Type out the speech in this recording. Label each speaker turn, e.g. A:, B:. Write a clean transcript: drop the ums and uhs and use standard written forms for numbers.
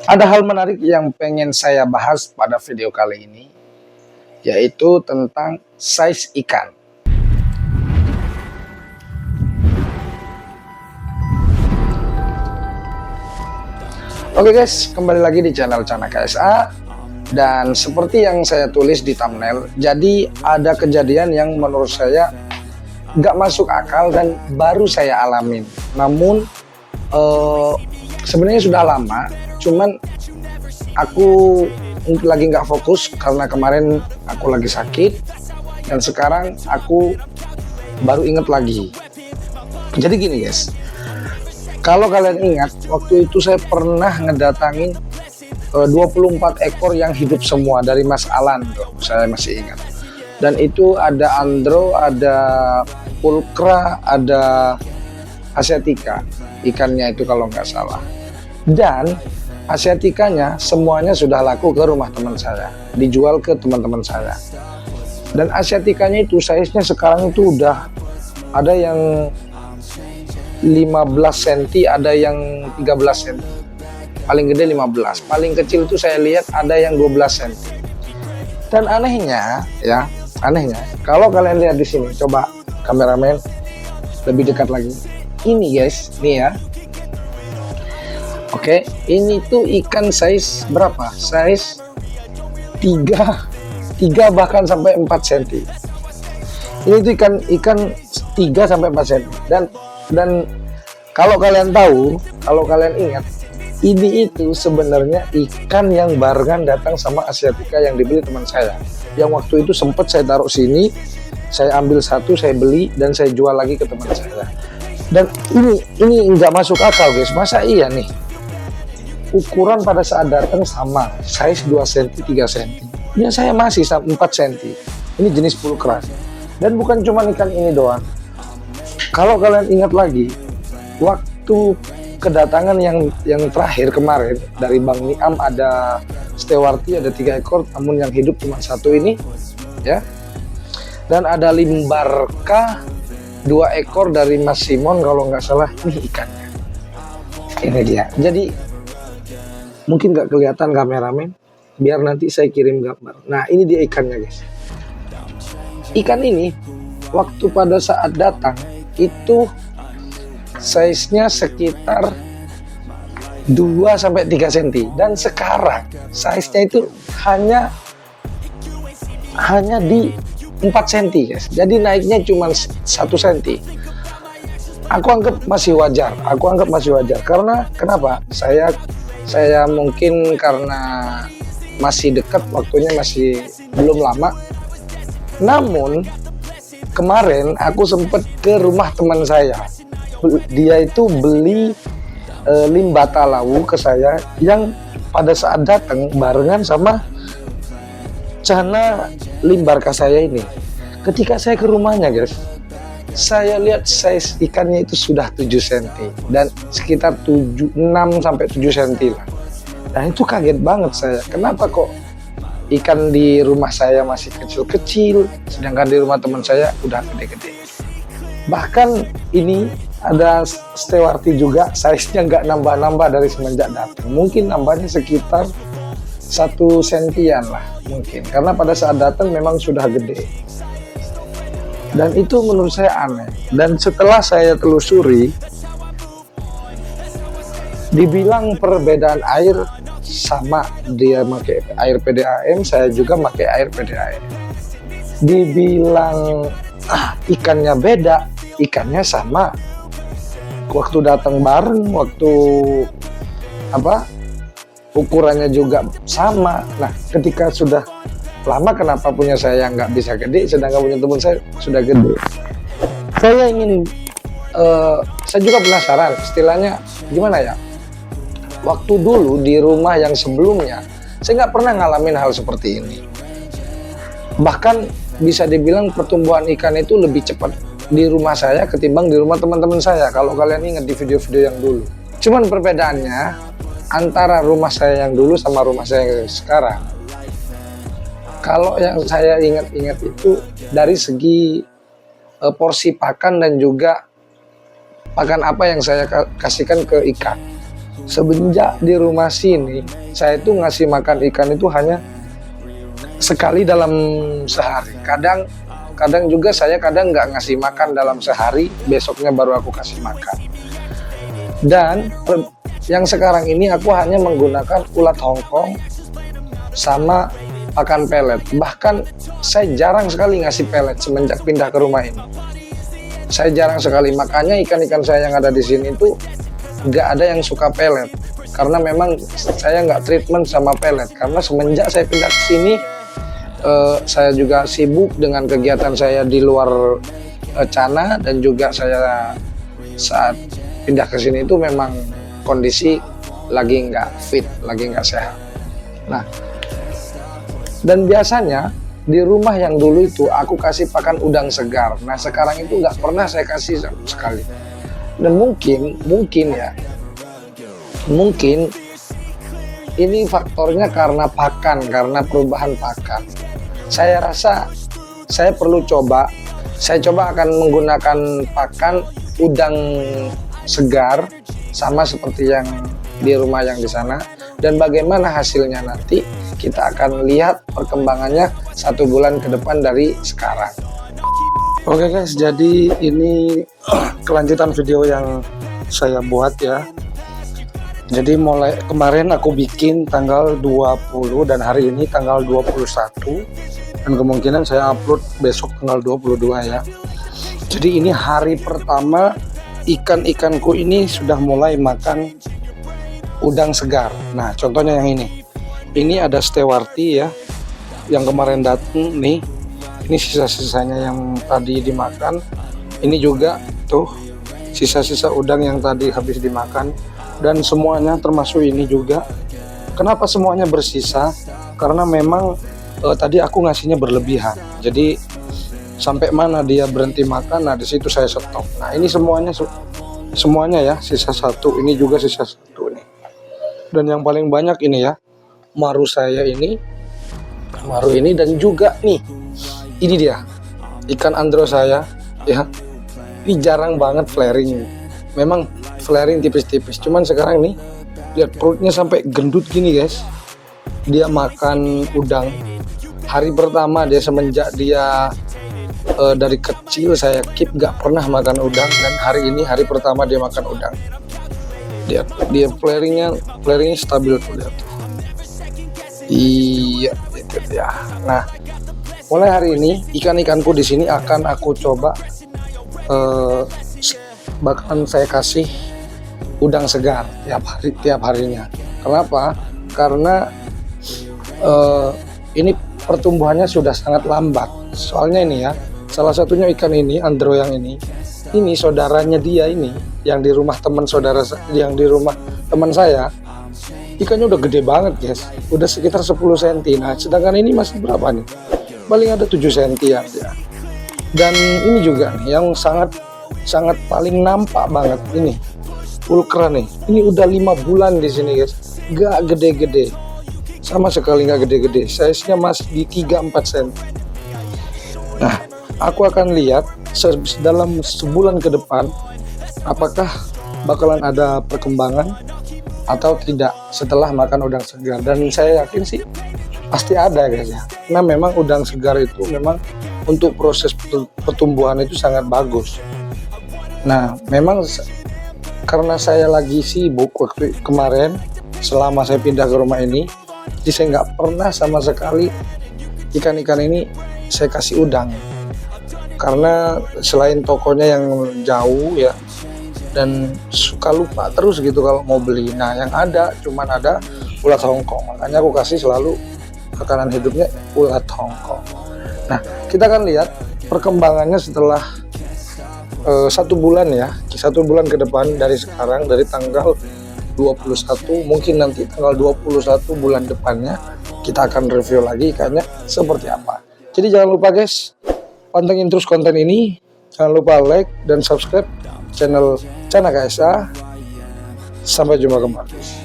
A: Ada hal menarik yang pengen saya bahas pada video kali ini, yaitu tentang size ikan. Oke guys, kembali lagi di channel Cana KSA. Dan seperti yang saya tulis di thumbnail, jadi ada kejadian yang menurut saya nggak masuk akal dan baru saya alamin. Namun sebenarnya sudah lama, cuman aku lagi nggak fokus karena kemarin aku lagi sakit, dan sekarang aku baru inget lagi. Jadi gini guys, kalau kalian ingat, waktu itu saya pernah ngedatangin 24 ekor yang hidup semua dari Mas Alan tuh, saya masih ingat. Dan itu ada andro, ada pulkra, ada asiatica ikannya itu kalau nggak salah. Dan asiaticanya semuanya sudah laku ke rumah teman saya, dijual ke teman-teman saya. Dan asiaticanya itu size-nya sekarang itu udah ada yang 15 cm, ada yang 13 cm. Paling gede 15, paling kecil itu saya lihat ada yang 12 cm. Dan anehnya ya, kalau kalian lihat di sini, coba kameramen lebih dekat lagi. Ini guys, nih ya. Oke, ini tuh ikan size berapa? Size 3 bahkan sampai 4 cm. Ini tuh ikan 3 sampai 4 cm. Dan kalau kalian tahu, kalau kalian ingat, ini itu sebenarnya ikan yang barengan datang sama asiatica yang dibeli teman saya. Yang waktu itu sempat saya taruh sini, saya ambil satu, saya beli dan saya jual lagi ke teman saya. Dan ini nggak masuk akal guys, masa iya nih ukuran pada saat datang sama, size 2 cm, 3 cm. Ya saya masih 4 cm. Ini jenis pulkra. Dan bukan cuma ikan ini doang. Kalau kalian ingat lagi, waktu kedatangan yang terakhir kemarin dari Bang Niam, ada stewarti, ada 3 ekor, namun yang hidup cuma satu ini ya. Dan ada limbarka 2 ekor dari Mas Simon kalau nggak salah. Ini ikannya, ini dia. Jadi mungkin nggak kelihatan kameramen, biar nanti saya kirim gambar. Nah ini dia ikannya guys. Ikan ini waktu pada saat datang itu size-nya sekitar 2-3 cm, dan sekarang size-nya itu hanya di 4 cm guys. Jadi naiknya cuma 1 cm. Aku anggap masih wajar. Karena kenapa? Saya mungkin karena masih dekat, waktunya masih belum lama. Namun kemarin aku sempat ke rumah teman saya. Dia itu beli limbata lawu ke saya yang pada saat datang barengan sama cana limbarka saya ini. Ketika saya ke rumahnya guys, saya lihat size ikannya itu sudah 7 cm dan sekitar 6 sampai 7 cm lah. Dan itu kaget banget saya. Kenapa kok ikan di rumah saya masih kecil-kecil, sedangkan di rumah teman saya udah gede-gede. Bahkan ini ada stewarti juga, size-nya nggak nambah-nambah dari semenjak datang. Mungkin nambahnya sekitar 1 sentian lah mungkin, karena pada saat datang memang sudah gede. Dan itu menurut saya aneh. Dan setelah saya telusuri, dibilang perbedaan air sama, dia pakai air PDAM, saya juga pakai air PDAM. Dibilang ikannya beda, ikannya sama. Waktu datang bareng, waktu ukurannya juga sama. Nah ketika sudah lama, kenapa punya saya nggak bisa gede sedangkan punya teman saya sudah gede? Saya ingin saya juga penasaran istilahnya gimana ya. Waktu dulu di rumah yang sebelumnya saya nggak pernah ngalamin hal seperti ini. Bahkan bisa dibilang pertumbuhan ikan itu lebih cepat di rumah saya ketimbang di rumah teman-teman saya, kalau kalian ingat di video-video yang dulu. Cuman perbedaannya antara rumah saya yang dulu sama rumah saya yang sekarang, kalau yang saya ingat-ingat itu dari segi porsi pakan dan juga pakan apa yang saya kasihkan ke ikan. semenjak di rumah sini saya tuh ngasih makan ikan itu hanya sekali dalam sehari. Kadang juga saya kadang nggak ngasih makan dalam sehari, besoknya baru aku kasih makan. Dan yang sekarang ini aku hanya menggunakan ulat Hongkong sama pakan pelet. Bahkan saya jarang sekali ngasih pelet semenjak pindah ke rumah ini. Saya jarang sekali, makanya ikan-ikan saya yang ada di sini itu nggak ada yang suka pelet. Karena memang saya nggak treatment sama pelet. Karena semenjak saya pindah ke sini, saya juga sibuk dengan kegiatan saya di luar Cana, dan juga saya saat pindah ke sini itu memang kondisi lagi nggak fit, lagi nggak sehat. Nah, dan biasanya di rumah yang dulu itu aku kasih pakan udang segar. Nah, sekarang itu nggak pernah saya kasih sama sekali. Dan mungkin ini faktornya karena perubahan pakan. Saya rasa saya perlu coba. Saya coba akan menggunakan pakan udang segar sama seperti yang di rumah yang di sana, dan bagaimana hasilnya nanti kita akan lihat perkembangannya 1 bulan ke depan dari sekarang. Oke guys, jadi ini kelanjutan video yang saya buat ya. Jadi mulai kemarin aku bikin tanggal 20 dan hari ini tanggal 21, dan kemungkinan saya upload besok tanggal 22 ya. Jadi ini hari pertama ikan-ikanku ini sudah mulai makan udang segar. Nah, contohnya yang ini. Ini ada stewarti ya, yang kemarin datang nih. Ini sisa-sisanya yang tadi dimakan. Ini juga tuh sisa-sisa udang yang tadi habis dimakan. Dan semuanya termasuk ini juga. Kenapa semuanya bersisa? Karena memang tadi aku ngasihnya berlebihan. Jadi sampai mana dia berhenti makan, nah di situ saya stop. Nah ini semuanya ya, sisa 1, ini juga sisa 1 nih. Dan yang paling banyak ini ya, maru saya ini, dan juga nih, ini dia ikan andro saya ya. Ini jarang banget flaring, memang flaring tipis-tipis, cuman sekarang nih lihat perutnya sampai gendut gini guys. Dia makan udang. Hari pertama dia, semenjak dia dari kecil saya keep gak pernah makan udang, dan hari ini hari pertama dia makan udang. Dia flaringnya stabil tuh, lihat. Iya itu dia. Nah, mulai hari ini ikan-ikanku di sini akan aku coba bahkan saya kasih udang segar tiap harinya. Kenapa? Karena ini pertumbuhannya sudah sangat lambat. Soalnya ini ya, salah satunya ikan ini, andro yang ini saudaranya dia ini, yang di rumah teman saya, ikannya udah gede banget guys, udah sekitar 10 cm. Nah, sedangkan ini masih berapa nih? Paling ada 7 cm ya. Dan ini juga nih, yang sangat paling nampak banget ini, ulkra nih. Ini udah 5 bulan di sini guys, gak gede-gede, sama sekali gak gede-gede. Size-nya masih di 3-4 cm. Nah, aku akan lihat dalam sebulan ke depan apakah bakalan ada perkembangan atau tidak setelah makan udang segar. Dan saya yakin sih pasti ada guys ya, karena memang udang segar itu memang untuk proses pertumbuhan itu sangat bagus. Nah, memang karena saya lagi sibuk waktu kemarin selama saya pindah ke rumah ini, jadi saya nggak pernah sama sekali ikan-ikan ini saya kasih udang, karena selain tokonya yang jauh ya, dan suka lupa terus gitu kalau mau beli. Nah, yang ada cuman ada ulat Hongkong, makanya aku kasih selalu makanan hidupnya ulat Hongkong. Nah, kita akan lihat perkembangannya setelah 1 bulan ya, 1 bulan ke depan dari sekarang, dari tanggal 21, mungkin nanti tanggal 21 bulan depannya kita akan review lagi ikannya seperti apa. Jadi jangan lupa guys, pantengin terus konten ini, jangan lupa like dan subscribe channel Cana KSA. Sampai jumpa kembali.